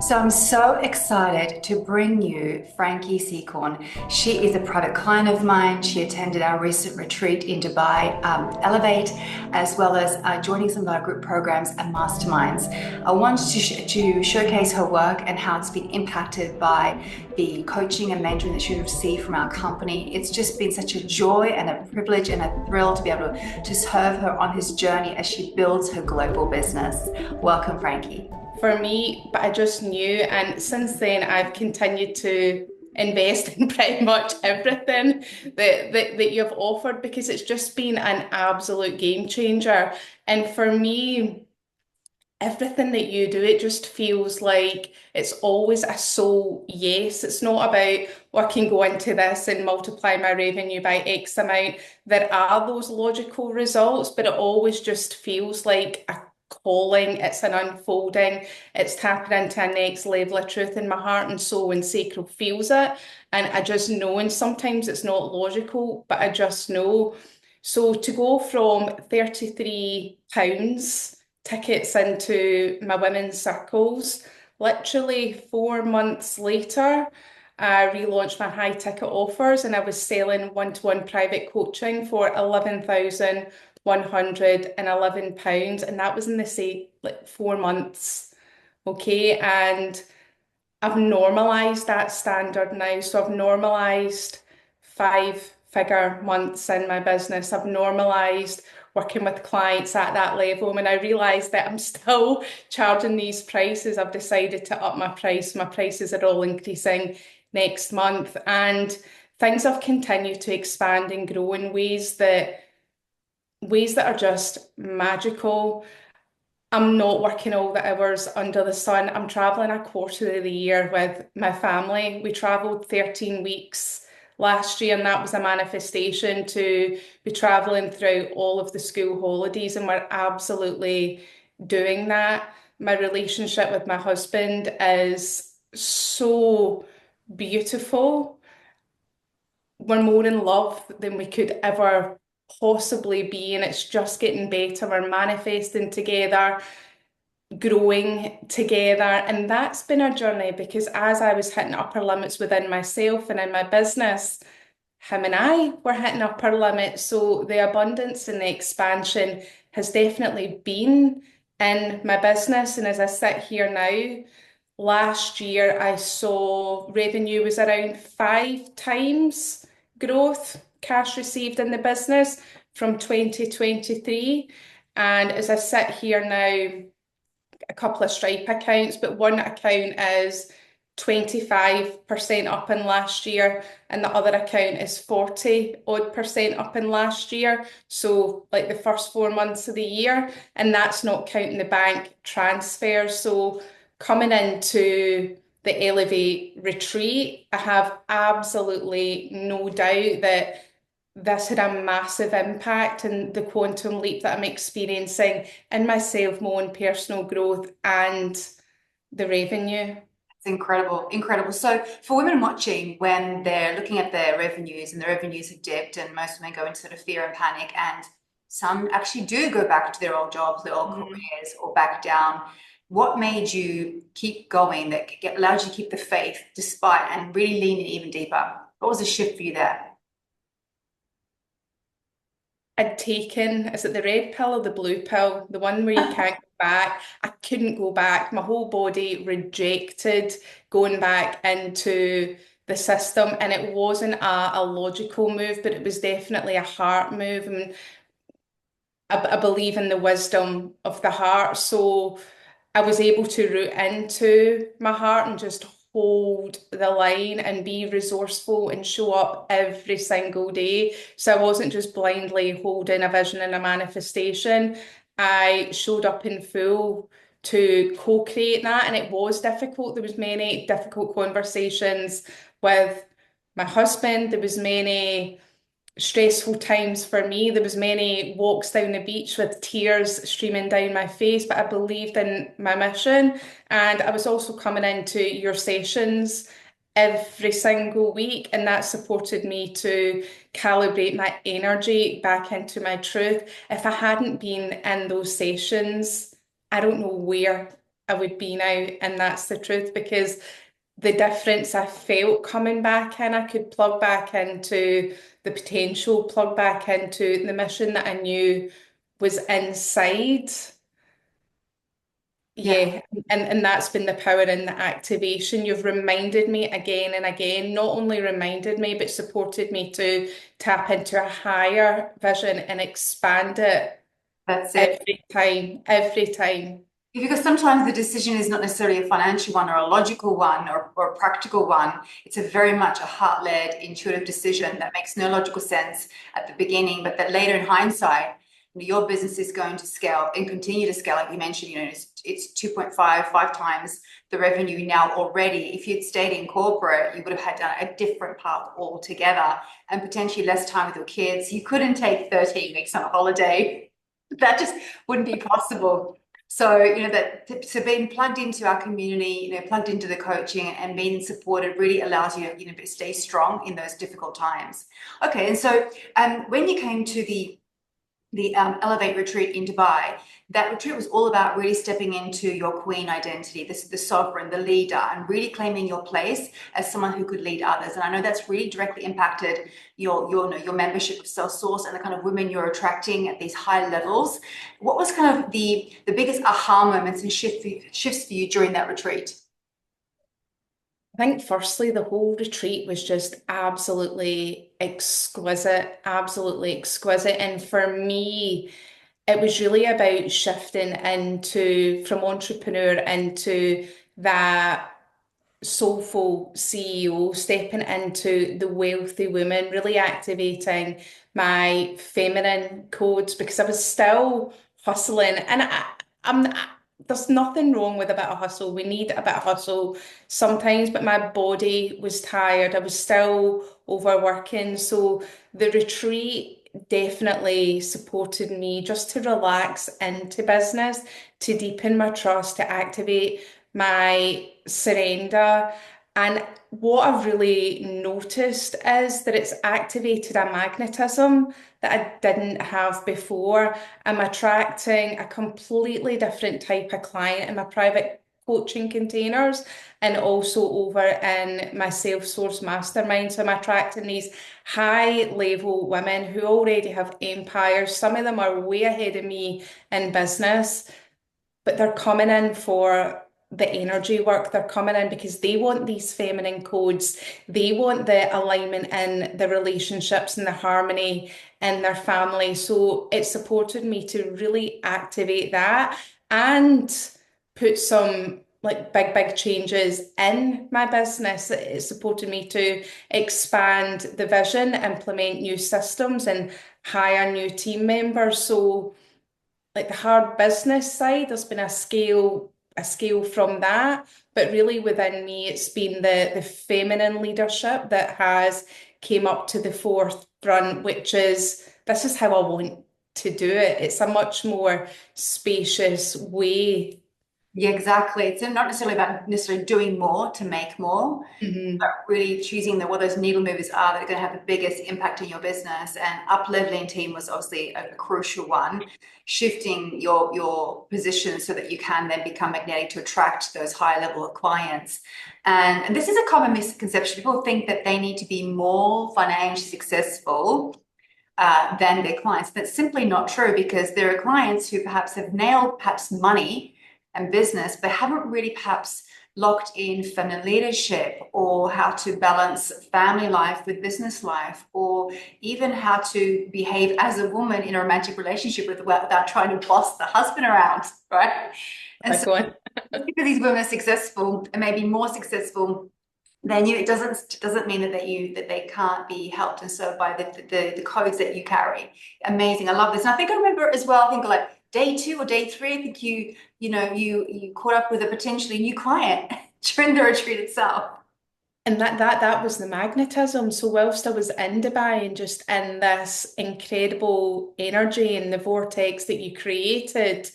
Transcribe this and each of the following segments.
So I'm so excited to bring you Frankie Sekhon. She is a private client of mine. She attended our recent retreat in Dubai, Elevate, as well as joining some of our group programs and masterminds. I wanted to showcase her work and how it's been impacted by the coaching and mentoring that she's received from our company. It's just been such a joy and a privilege and a thrill to be able to serve her on this journey as she builds her global business. Welcome, Frankie. For me, but I just knew. And since then, I've continued to invest in pretty much everything that you've offered because it's just been an absolute game changer. And for me, everything that you do, it just feels like it's always a soul yes. It's not about, well, I can go into this and multiply my revenue by X amount. There are those logical results, but it always just feels like a calling, it's an unfolding, it's tapping into a next level of truth in my heart and soul and sacral feels it. And I just know, and sometimes it's not logical, but I just know. So to go from £33 tickets into my women's circles. Literally 4 months later, I relaunched my high ticket offers and I was selling one-to-one private coaching for £11,111. And that was in the say like 4 months. Okay. And I've normalized that standard now. So I've normalized 5-figure months in my business. I've normalized working with clients at that level. When I realized that I'm still charging these prices, I've decided to up my price. My prices are all increasing next month. And things have continued to expand and grow in ways that are just magical. I'm not working all the hours under the sun. I'm traveling a quarter of the year with my family. We traveled 13 weeks last year, and that was a manifestation to be traveling throughout all of the school holidays, and we're absolutely doing that. My relationship with my husband is so beautiful. We're more in love than we could ever possibly be, and it's just getting better. We're manifesting together, growing together. And that's been a journey because as I was hitting upper limits within myself and in my business, him and I were hitting upper limits. So the abundance and the expansion has definitely been in my business. And as I sit here now, last year I saw revenue was around 5 times growth, cash received in the business from 2023. And as I sit here now, a couple of Stripe accounts, but one account is 25% up in last year, and the other account is 40 odd percent up in last year. So, like the first 4 months of the year, and that's not counting the bank transfers. So, coming into the Elevate retreat, I have absolutely no doubt that this had a massive impact in the quantum leap that I'm experiencing in myself, my own personal growth, and the revenue. It's incredible, incredible. So for women watching, when they're looking at their revenues and the revenues have dipped, and most women go into sort of fear and panic, and some actually do go back to their old jobs, their old Mhm. careers, or back down. What made you keep going that allowed you to keep the faith despite and really lean in even deeper? What was the shift for you there? I'd taken, is it the red pill or the blue pill? The one where you can't go back. I couldn't go back. My whole body rejected going back into the system. And it wasn't a logical move, but it was definitely a heart move. And I believe in the wisdom of the heart. So I was able to root into my heart and just hold the line and be resourceful and show up every single day. So I wasn't just blindly holding a vision and a manifestation. I showed up in full to co-create that, and it was difficult. There was many difficult conversations with my husband. There was many stressful times for me. There was many walks down the beach with tears streaming down my face, but I believed in my mission. And I was also coming into your sessions every single week, and that supported me to calibrate my energy back into my truth. If I hadn't been in those sessions, I don't know where I would be now. And that's the truth, because the difference I felt coming back in, I could plug back into the potential, plug back into the mission that I knew was inside. Yeah, Yeah, and that's been the power in the activation. You've reminded me again and again, not only reminded me, but supported me to tap into a higher vision and expand it that's it. every time, every time. Because sometimes the decision is not necessarily a financial one or a logical one or a practical one. It's a very much a heart-led, intuitive decision that makes no logical sense at the beginning, but that later in hindsight, your business is going to scale and continue to scale. Like you mentioned, it's 2.5 times the revenue now already. If you'd stayed in corporate, you would have had done a different path altogether and potentially less time with your kids. You couldn't take 13 weeks on a holiday. That just wouldn't be possible. So, so being plugged into our community, plugged into the coaching and being supported really allows you, to stay strong in those difficult times. Okay, and so when you came to the Elevate retreat in Dubai, that retreat was all about really stepping into your queen identity, the sovereign, the leader, and really claiming your place as someone who could lead others. And I know that's really directly impacted your membership of Self Source and the kind of women you're attracting at these high levels. What was kind of the biggest aha moments and shifts for you during that retreat? I think firstly, the whole retreat was just absolutely exquisite, absolutely exquisite. And for me, it was really about shifting into from entrepreneur into that soulful CEO, stepping into the wealthy woman, really activating my feminine codes, because I was still hustling. And there's nothing wrong with a bit of hustle. We need a bit of hustle sometimes, but my body was tired. I was still overworking. So the retreat definitely supported me just to relax into business, to deepen my trust, to activate my surrender. And what I've really noticed is that it's activated a magnetism that I didn't have before. I'm attracting a completely different type of client in my private coaching containers and also over in my self-source mastermind. So I'm attracting these high level women who already have empires. Some of them are way ahead of me in business, but they're coming in for the energy work. They're coming in because they want these feminine codes. They want the alignment in the relationships and the harmony in their family. So it supported me to really activate that and put some like big changes in my business. It supported me to expand the vision, implement new systems, and hire new team members. So like the hard business side, there's been a scale from that. But really within me, it's been the feminine leadership that has came up to the forefront, which is this is how I want to do it. It's a much more spacious way. Yeah, exactly. It's not necessarily about necessarily doing more to make more, but Mhm. really choosing what those needle movers are that are going to have the biggest impact in your business. And up-leveling team was obviously a crucial one, shifting your position so that you can then become magnetic to attract those high level of clients. And this is a common misconception. People think that they need to be more financially successful than their clients. That's simply not true, because there are clients who perhaps have nailed perhaps money and business, but haven't really perhaps locked in feminine leadership or how to balance family life with business life, or even how to behave as a woman in a romantic relationship without trying to boss the husband around, right? And Like so going, because these women are successful and maybe more successful than you, it doesn't mean that they can't be helped and served by the codes that you carry. Amazing. I love this. And I think I remember as well, I think like day 2 or day 3, I think you caught up with a potentially new client during the retreat itself. and that was the magnetism. So whilst I was in Dubai and just in this incredible energy and the vortex that you created,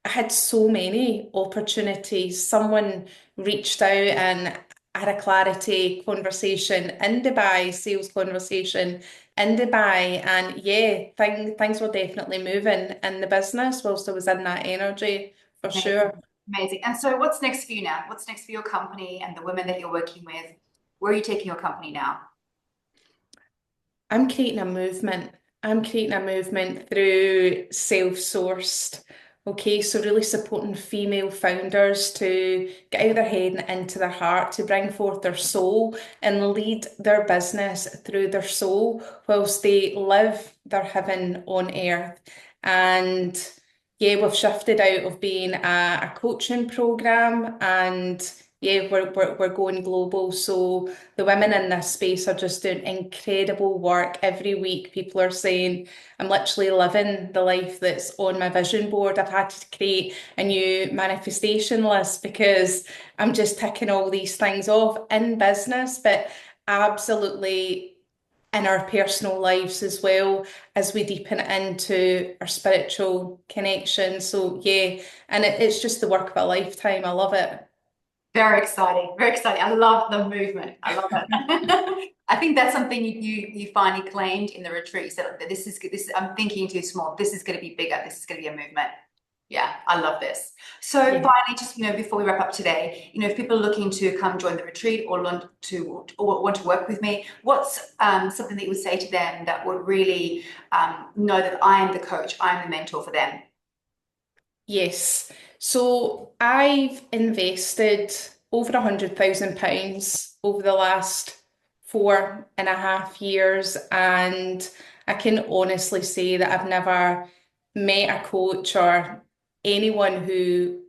I had so many opportunities. Someone reached out and had a clarity conversation in Dubai, sales conversation in Dubai, and yeah, things were definitely moving in the business whilst I was in that energy for sure. Amazing. And so what's next for you now? What's next for your company and the women that you're working with? Where are you taking your company now? I'm creating a movement. I'm creating a movement through self-sourced. Okay, so really supporting female founders to get out of their head and into their heart, to bring forth their soul and lead their business through their soul whilst they live their heaven on earth. And yeah, we've shifted out of being a coaching program, and yeah, we're going global. So the women in this space are just doing incredible work every week. People are saying, I'm literally living the life that's on my vision board. I've had to create a new manifestation list because I'm just ticking all these things off in business, but absolutely in our personal lives as well, as we deepen into our spiritual connection. So yeah, and it's just the work of a lifetime. I love it. Very exciting. Very exciting. I love the movement. I love it. I think that's something you finally claimed in the retreat. You said, this is good. I'm thinking too small. This is going to be bigger. This is going to be a movement. Yeah, I love this. So Yeah. finally, just before we wrap up today, if people are looking to come join the retreat or want to work with me, what's something that you would say to them that would really know that I am the coach, I am the mentor for them? Yes. So I've invested over £100,000 over the last 4.5 years, and I can honestly say that I've never met a coach or anyone who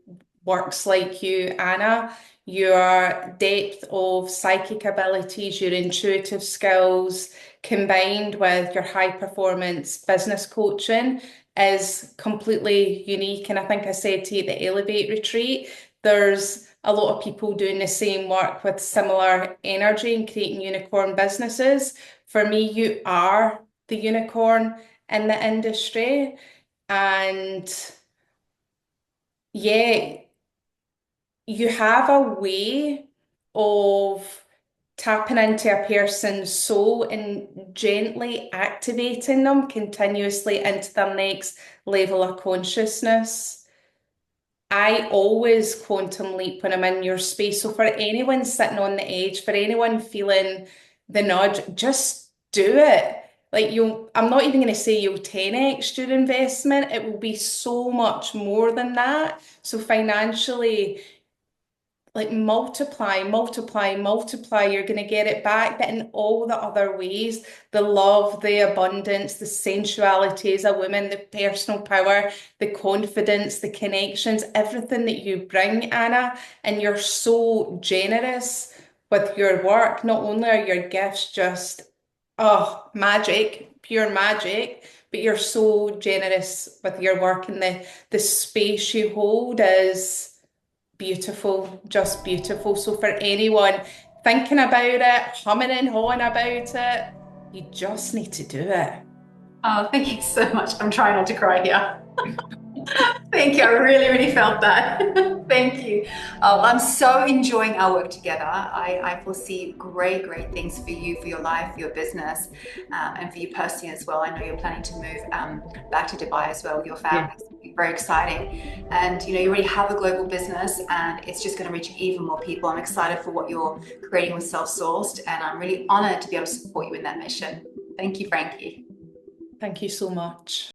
works like you, Anna. Your depth of psychic abilities, your intuitive skills, combined with your high performance business coaching is completely unique. And I think I said to you at the Elevate retreat, there's a lot of people doing the same work with similar energy and creating unicorn businesses. For me, you are the unicorn in the industry. And yeah, you have a way of tapping into a person's soul and gently activating them continuously into their next level of consciousness. I always quantum leap when I'm in your space. So for anyone sitting on the edge, for anyone feeling the nudge, just do it. Like I'm not even going to say you'll 10x your investment. It will be so much more than that. So financially, like multiply, multiply, multiply, you're going to get it back. But in all the other ways, the love, the abundance, the sensuality as a woman, the personal power, the confidence, the connections, everything that you bring, Anna, and you're so generous with your work. Not only are your gifts just, oh, magic, pure magic, but you're so generous with your work, and the space you hold is beautiful, just beautiful. So for anyone thinking about it, humming and hawing about it, you just need to do it. Oh, thank you so much. I'm trying not to cry here. Thank you. I really, really felt that. Thank you. I'm so enjoying our work together. I foresee great, great things for you, for your life, for your business, and for you personally as well. I know you're planning to move back to Dubai as well with your Yeah. family. It's very exciting. And you already have a global business and it's just going to reach even more people. I'm excited for what you're creating with Self-Sourced, and I'm really honored to be able to support you in that mission. Thank you, Frankie. Thank you so much.